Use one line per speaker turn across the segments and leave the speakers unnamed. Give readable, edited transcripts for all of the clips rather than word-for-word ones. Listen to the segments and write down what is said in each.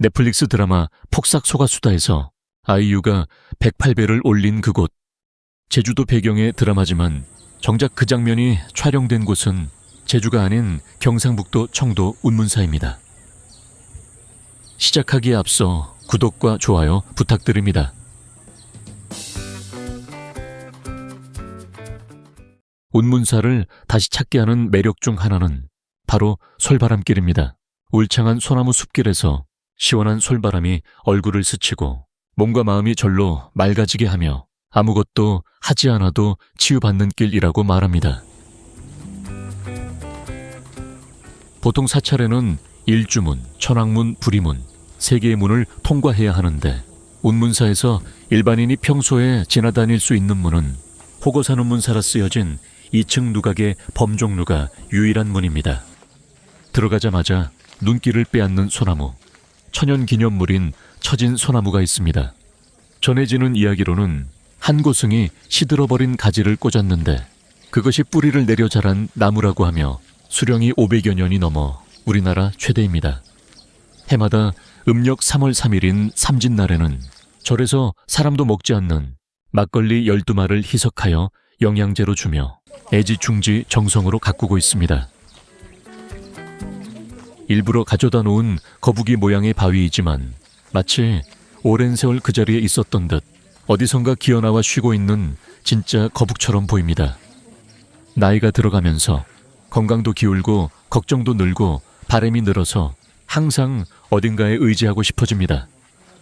넷플릭스 드라마 폭삭소가수다에서 아이유가 108배를 올린 그곳. 제주도 배경의 드라마지만 정작 그 장면이 촬영된 곳은 제주가 아닌 경상북도 청도 운문사입니다. 시작하기에 앞서 구독과 좋아요 부탁드립니다. 운문사를 다시 찾게 하는 매력 중 하나는 바로 솔바람길입니다. 울창한 소나무 숲길에서 시원한 솔바람이 얼굴을 스치고 몸과 마음이 절로 맑아지게 하며 아무것도 하지 않아도 치유받는 길이라고 말합니다. 보통 사찰에는 일주문, 천왕문, 부리문 3개의 문을 통과해야 하는데 운문사에서 일반인이 평소에 지나다닐 수 있는 문은 호거산 운문사라 쓰여진 2층 누각의 범종루가 유일한 문입니다. 들어가자마자 눈길을 빼앗는 소나무, 천연기념물인 처진 소나무가 있습니다. 전해지는 이야기로는 한 고승이 시들어버린 가지를 꽂았는데 그것이 뿌리를 내려 자란 나무라고 하며 수령이 500여 년이 넘어 우리나라 최대입니다. 해마다 음력 3월 3일인 삼진날에는 절에서 사람도 먹지 않는 막걸리 12마를 희석하여 영양제로 주며 애지중지 정성으로 가꾸고 있습니다. 일부러 가져다 놓은 거북이 모양의 바위이지만 마치 오랜 세월 그 자리에 있었던 듯 어디선가 기어나와 쉬고 있는 진짜 거북처럼 보입니다. 나이가 들어가면서 건강도 기울고 걱정도 늘고 바람이 늘어서 항상 어딘가에 의지하고 싶어집니다.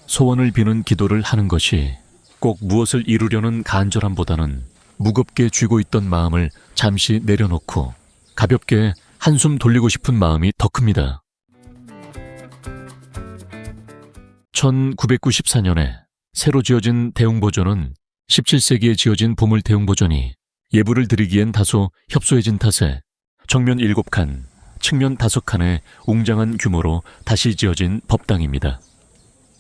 소원을 비는 기도를 하는 것이 꼭 무엇을 이루려는 간절함보다는 무겁게 쥐고 있던 마음을 잠시 내려놓고 가볍게 한숨 돌리고 싶은 마음이 더 큽니다. 1994년에 새로 지어진 대웅보전은 17세기에 지어진 보물 대웅보전이 예불을 드리기엔 다소 협소해진 탓에 정면 7칸, 측면 5칸의 웅장한 규모로 다시 지어진 법당입니다.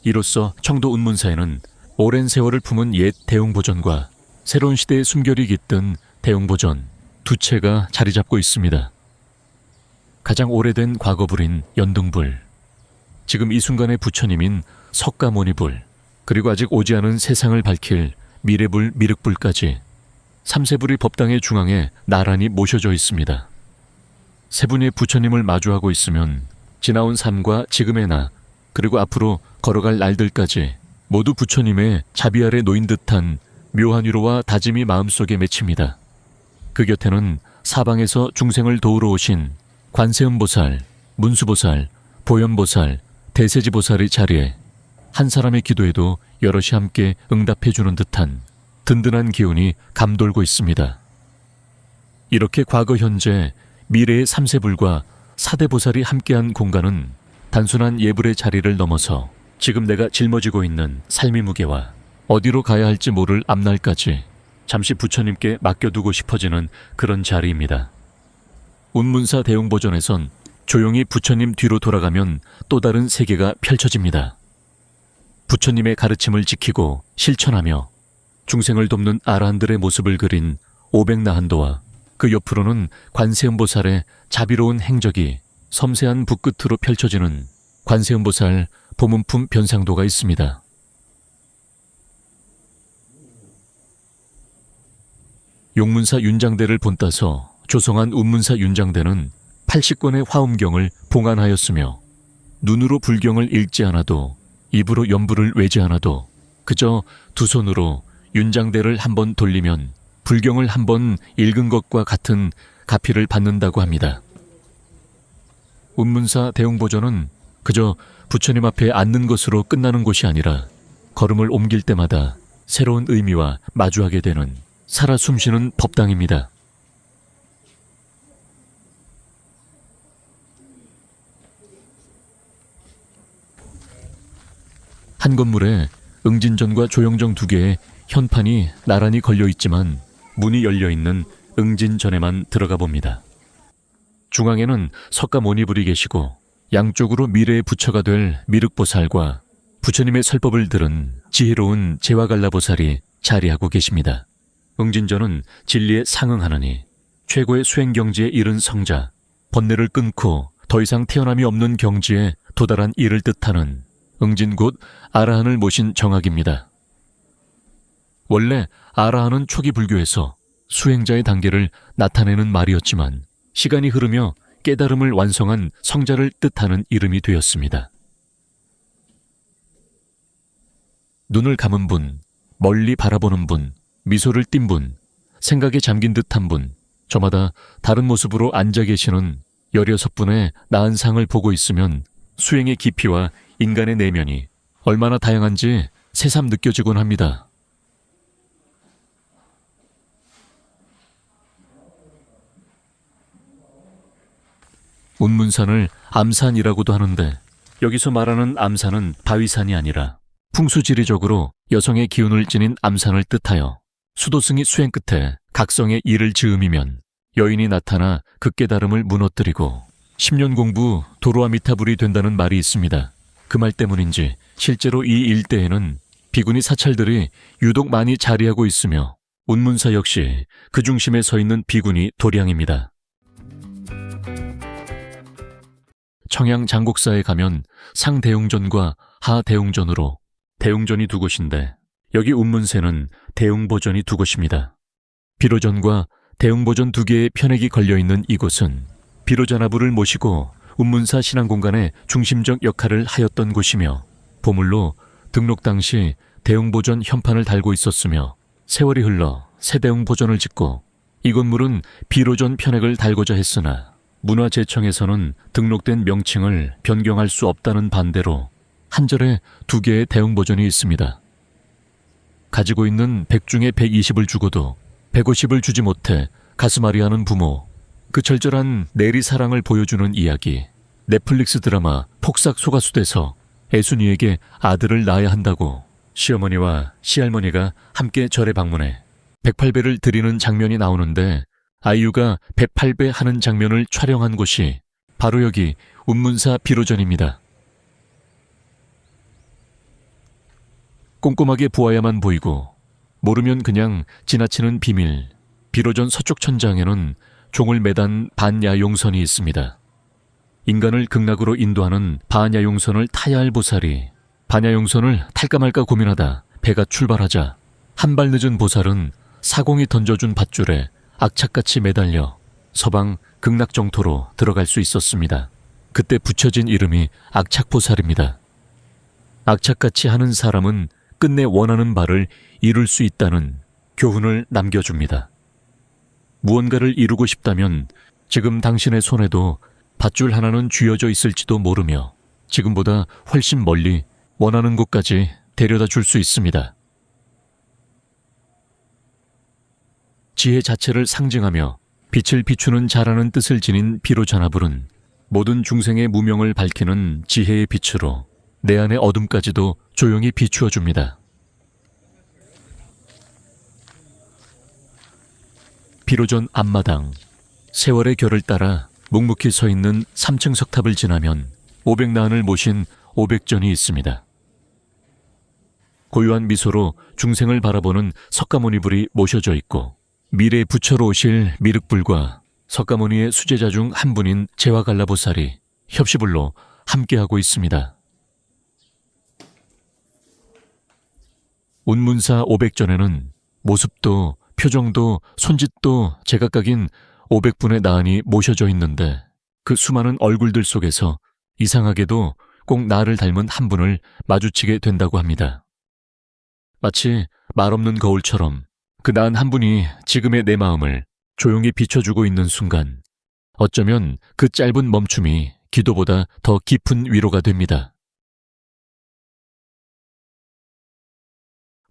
이로써 청도 운문사에는 오랜 세월을 품은 옛 대웅보전과 새로운 시대의 숨결이 깃든 대웅보전 두 채가 자리 잡고 있습니다. 가장 오래된 과거불인 연등불, 지금 이 순간의 부처님인 석가모니불, 그리고 아직 오지 않은 세상을 밝힐 미래불 미륵불까지 3세불이 법당의 중앙에 나란히 모셔져 있습니다. 세 분의 부처님을 마주하고 있으면 지나온 삶과 지금의 나, 그리고 앞으로 걸어갈 날들까지 모두 부처님의 자비 아래 놓인 듯한 묘한 위로와 다짐이 마음속에 맺힙니다. 그 곁에는 사방에서 중생을 도우러 오신 관세음보살, 문수보살, 보현보살, 대세지보살의 자리에 한 사람의 기도에도 여럿이 함께 응답해주는 듯한 든든한 기운이 감돌고 있습니다. 이렇게 과거, 현재, 미래의 3세불과 4대보살이 함께한 공간은 단순한 예불의 자리를 넘어서 지금 내가 짊어지고 있는 삶의 무게와 어디로 가야 할지 모를 앞날까지 잠시 부처님께 맡겨두고 싶어지는 그런 자리입니다. 운문사 대웅보전에선 조용히 부처님 뒤로 돌아가면 또 다른 세계가 펼쳐집니다. 부처님의 가르침을 지키고 실천하며 중생을 돕는 아라한들의 모습을 그린 오백나한도와 그 옆으로는 관세음보살의 자비로운 행적이 섬세한 붓끝으로 펼쳐지는 관세음보살 보문품 변상도가 있습니다. 용문사 윤장대를 본따서 조성한 운문사 윤장대는 80권의 화엄경을 봉안하였으며 눈으로 불경을 읽지 않아도 입으로 연부를 외지 않아도 그저 두 손으로 윤장대를 한번 돌리면 불경을 한번 읽은 것과 같은 가피를 받는다고 합니다. 운문사 대웅보전은 그저 부처님 앞에 앉는 것으로 끝나는 곳이 아니라 걸음을 옮길 때마다 새로운 의미와 마주하게 되는 살아 숨쉬는 법당입니다. 한 건물에 응진전과 조영정 2개의 현판이 나란히 걸려 있지만 문이 열려 있는 응진전에만 들어가 봅니다. 중앙에는 석가모니불이 계시고 양쪽으로 미래의 부처가 될 미륵보살과 부처님의 설법을 들은 지혜로운 제와갈라보살이 자리하고 계십니다. 응진전은 진리에 상응하느니 최고의 수행경지에 이른 성자, 번뇌를 끊고 더 이상 태어남이 없는 경지에 도달한 이를 뜻하는 응진 곧 아라한을 모신 정학입니다. 원래 아라한은 초기 불교에서 수행자의 단계를 나타내는 말이었지만 시간이 흐르며 깨달음을 완성한 성자를 뜻하는 이름이 되었습니다. 눈을 감은 분, 멀리 바라보는 분, 미소를 띈 분, 생각에 잠긴 듯한 분, 저마다 다른 모습으로 앉아 계시는 16분의 나은 상을 보고 있으면 수행의 깊이와 인간의 내면이 얼마나 다양한지 새삼 느껴지곤 합니다. 운문산을 암산이라고도 하는데 여기서 말하는 암산은 바위산이 아니라 풍수지리적으로 여성의 기운을 지닌 암산을 뜻하여 수도승이 수행 끝에 각성의 일을 지음이면 여인이 나타나 그 깨달음을 무너뜨리고 10년 공부 도로아미타불이 된다는 말이 있습니다. 그 말 때문인지 실제로 이 일대에는 비구니 사찰들이 유독 많이 자리하고 있으며 운문사 역시 그 중심에 서 있는 비구니 도량입니다. 청양 장곡사에 가면 상대웅전과 하대웅전으로 대웅전이 두 곳인데 여기 운문세는 대웅보전이 두 곳입니다. 비로전과 대웅보전 두 개의 편액이 걸려있는 이곳은 비로자나부를 모시고 운문사 신앙공간의 중심적 역할을 하였던 곳이며 보물로 등록 당시 대웅보전 현판을 달고 있었으며 세월이 흘러 새대웅보전을 짓고 이 건물은 비로전 편액을 달고자 했으나 문화재청에서는 등록된 명칭을 변경할 수 없다는 반대로 한절에 두 개의 대웅보전이 있습니다. 가지고 있는 100 중에 120을 주고도 150을 주지 못해 가슴앓이하는 부모, 그 절절한 내리사랑을 보여주는 이야기, 넷플릭스 드라마 폭삭 소가수대에서 애순이에게 아들을 낳아야 한다고 시어머니와 시할머니가 함께 절에 방문해 108배를 드리는 장면이 나오는데 아이유가 108배 하는 장면을 촬영한 곳이 바로 여기 운문사 비로전입니다. 꼼꼼하게 보아야만 보이고 모르면 그냥 지나치는 비밀, 비로전 서쪽 천장에는 종을 매단 반야용선이 있습니다. 인간을 극락으로 인도하는 반야용선을 타야 할 보살이 반야용선을 탈까 말까 고민하다 배가 출발하자 한 발 늦은 보살은 사공이 던져준 밧줄에 악착같이 매달려 서방 극락정토로 들어갈 수 있었습니다. 그때 붙여진 이름이 악착보살입니다. 악착같이 하는 사람은 끝내 원하는 바를 이룰 수 있다는 교훈을 남겨줍니다. 무언가를 이루고 싶다면 지금 당신의 손에도 밧줄 하나는 쥐어져 있을지도 모르며 지금보다 훨씬 멀리 원하는 곳까지 데려다 줄 수 있습니다. 지혜 자체를 상징하며 빛을 비추는 자라는 뜻을 지닌 비로자나불은 모든 중생의 무명을 밝히는 지혜의 빛으로 내 안의 어둠까지도 조용히 비추어 줍니다. 비로전 앞마당, 세월의 결을 따라 묵묵히 서 있는 3층 석탑을 지나면 500나은을 모신 500전이 있습니다. 고요한 미소로 중생을 바라보는 석가모니불이 모셔져 있고 미래 부처로 오실 미륵불과 석가모니의 수제자 중 한 분인 제와갈라보살이 협시불로 함께하고 있습니다. 운문사 500전에는 모습도 표정도 손짓도 제각각인 500분의 나은이 모셔져 있는데 그 수많은 얼굴들 속에서 이상하게도 꼭 나를 닮은 한 분을 마주치게 된다고 합니다. 마치 말없는 거울처럼 그 나은 한 분이 지금의 내 마음을 조용히 비춰주고 있는 순간 어쩌면 그 짧은 멈춤이 기도보다 더 깊은 위로가 됩니다.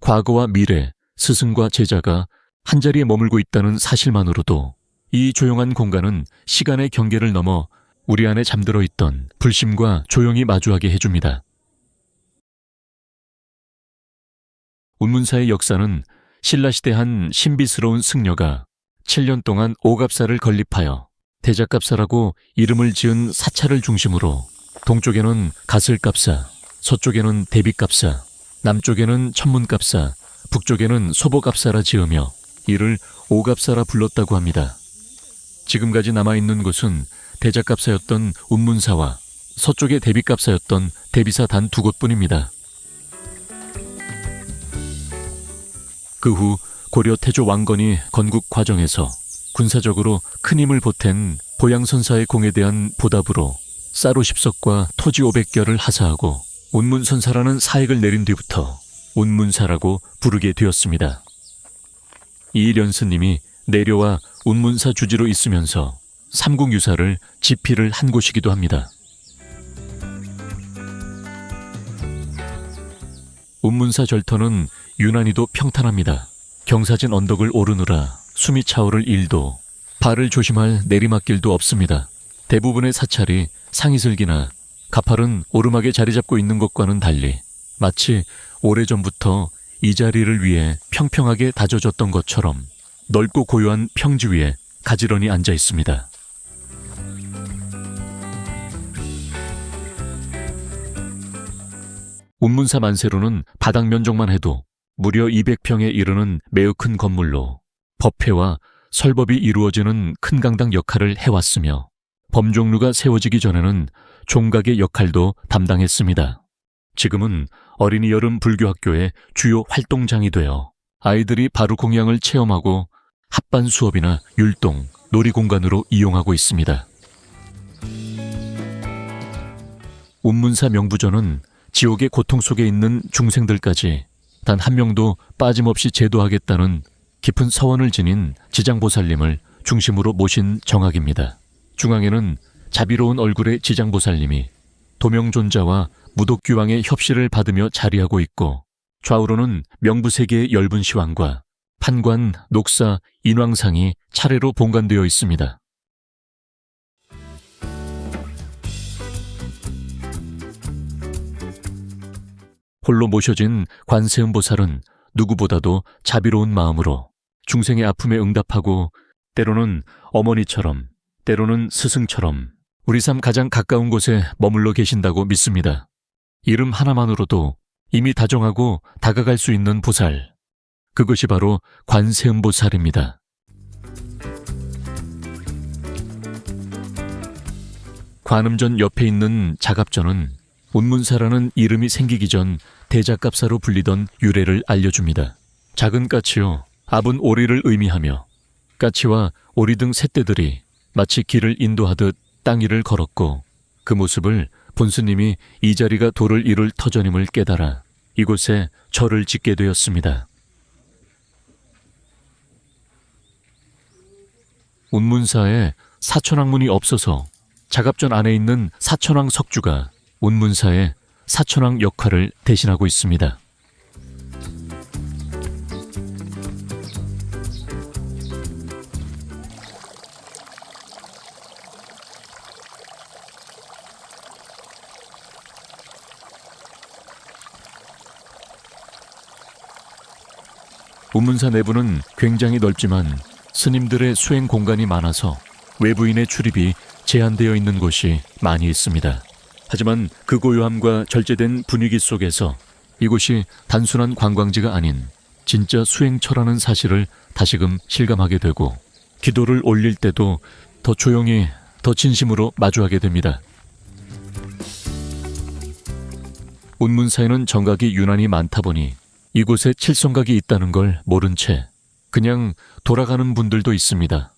과거와 미래, 스승과 제자가 한자리에 머물고 있다는 사실만으로도 이 조용한 공간은 시간의 경계를 넘어 우리 안에 잠들어 있던 불심과 조용히 마주하게 해줍니다. 운문사의 역사는 신라시대 한 신비스러운 승려가 7년 동안 오갑사를 건립하여 대작갑사라고 이름을 지은 사찰을 중심으로 동쪽에는 가슬갑사, 서쪽에는 대비갑사, 남쪽에는 천문갑사, 북쪽에는 소보갑사라 지으며 이를 오갑사라 불렀다고 합니다. 지금까지 남아있는 곳은 대작갑사였던 운문사와 서쪽의 대비갑사였던 대비사 단 2곳뿐입니다. 그 후 고려 태조 왕건이 건국 과정에서 군사적으로 큰 힘을 보탠 보양선사의 공에 대한 보답으로 쌀 50석과 토지 500겨를 하사하고 운문선사라는 사액을 내린 뒤부터 운문사라고 부르게 되었습니다. 이일연스님이 내려와 운문사 주지로 있으면서 삼국유사를 집필을 한 곳이기도 합니다. 운문사 절터는 유난히도 평탄합니다. 경사진 언덕을 오르느라 숨이 차오를 일도, 발을 조심할 내리막길도 없습니다. 대부분의 사찰이 상이슬기나 가팔은 오르막에 자리 잡고 있는 것과는 달리 마치 오래전부터 이 자리를 위해 평평하게 다져졌던 것처럼 넓고 고요한 평지 위에 가지런히 앉아 있습니다. 운문사 만세로는 바닥 면적만 해도 무려 200평에 이르는 매우 큰 건물로 법회와 설법이 이루어지는 큰 강당 역할을 해왔으며 범종루가 세워지기 전에는 종각의 역할도 담당했습니다. 지금은 어린이 여름 불교학교의 주요 활동장이 되어 아이들이 바루공양을 체험하고 합반 수업이나 율동, 놀이공간으로 이용하고 있습니다. 운문사 명부전은 지옥의 고통 속에 있는 중생들까지 단 한 명도 빠짐없이 제도하겠다는 깊은 서원을 지닌 지장보살님을 중심으로 모신 정악입니다. 중앙에는 자비로운 얼굴의 지장보살님이 도명존자와 무독귀왕의 협시를 받으며 자리하고 있고, 좌우로는 명부세계의 열분시왕과 판관, 녹사, 인왕상이 차례로 봉관되어 있습니다. 홀로 모셔진 관세음보살은 누구보다도 자비로운 마음으로 중생의 아픔에 응답하고 때로는 어머니처럼, 때로는 스승처럼 우리 삶 가장 가까운 곳에 머물러 계신다고 믿습니다. 이름 하나만으로도 이미 다정하고 다가갈 수 있는 보살, 그것이 바로 관세음보살입니다. 관음전 옆에 있는 자갑전은 운문사라는 이름이 생기기 전 대자갑사로 불리던 유래를 알려줍니다. 작은 까치요, 아분 오리를 의미하며 까치와 오리 등 셋대들이 마치 길을 인도하듯 땅 위를 걸었고, 그 모습을 본스님이 이 자리가 도를 이룰 터전임을 깨달아 이곳에 절을 짓게 되었습니다. 운문사에 사천왕문이 없어서 자갑전 안에 있는 사천왕 석주가 운문사의 사천왕 역할을 대신하고 있습니다. 운문사 내부는 굉장히 넓지만 스님들의 수행 공간이 많아서 외부인의 출입이 제한되어 있는 곳이 많이 있습니다. 하지만 그 고요함과 절제된 분위기 속에서 이곳이 단순한 관광지가 아닌 진짜 수행처라는 사실을 다시금 실감하게 되고, 기도를 올릴 때도 더 조용히, 더 진심으로 마주하게 됩니다. 운문사에는 정각이 유난히 많다 보니 이곳에 칠성각이 있다는 걸 모른 채 그냥 돌아가는 분들도 있습니다.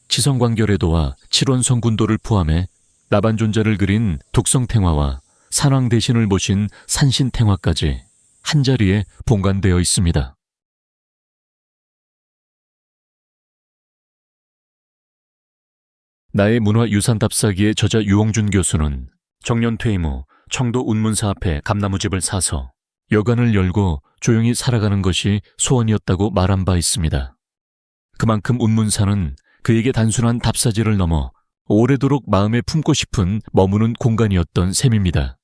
치성광결의도와 칠원성군도를 포함해 나반존자를 그린 독성탱화와 산왕대신을 모신 산신탱화까지 한자리에 봉관되어 있습니다. 나의 문화유산답사기의 저자 유홍준 교수는 정년 퇴임 후 청도 운문사 앞에 감나무집을 사서 여관을 열고 조용히 살아가는 것이 소원이었다고 말한 바 있습니다. 그만큼 운문사는 그에게 단순한 답사지를 넘어 오래도록 마음에 품고 싶은 머무는 공간이었던 셈입니다.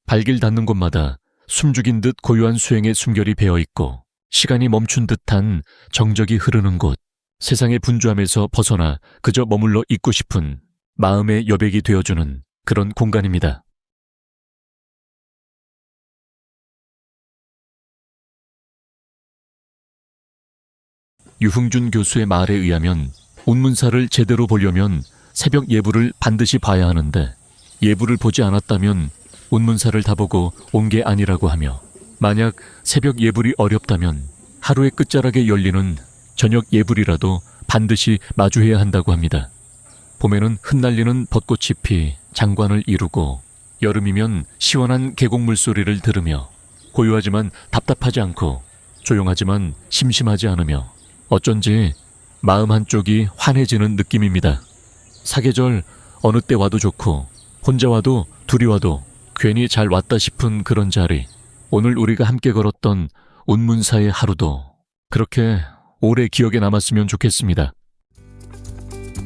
발길 닿는 곳마다 숨죽인 듯 고요한 수행의 숨결이 배어있고, 시간이 멈춘 듯한 정적이 흐르는 곳, 세상의 분주함에서 벗어나 그저 머물러 있고 싶은 마음의 여백이 되어주는 그런 공간입니다. 유흥준 교수의 말에 의하면 운문사를 제대로 보려면 새벽 예불을 반드시 봐야 하는데, 예불을 보지 않았다면 운문사를 다 보고 온 게 아니라고 하며, 만약 새벽 예불이 어렵다면 하루의 끝자락에 열리는 저녁 예불이라도 반드시 마주해야 한다고 합니다. 봄에는 흩날리는 벚꽃이 피 장관을 이루고, 여름이면 시원한 계곡물 소리를 들으며 고요하지만 답답하지 않고 조용하지만 심심하지 않으며 어쩐지 마음 한쪽이 환해지는 느낌입니다. 사계절 어느 때 와도 좋고 혼자 와도 둘이 와도 괜히 잘 왔다 싶은 그런 자리. 오늘 우리가 함께 걸었던 운문사의 하루도 그렇게 오래 기억에 남았으면 좋겠습니다.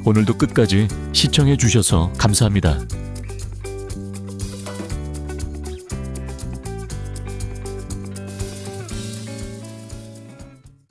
오늘도 끝까지 시청해 주셔서 감사합니다.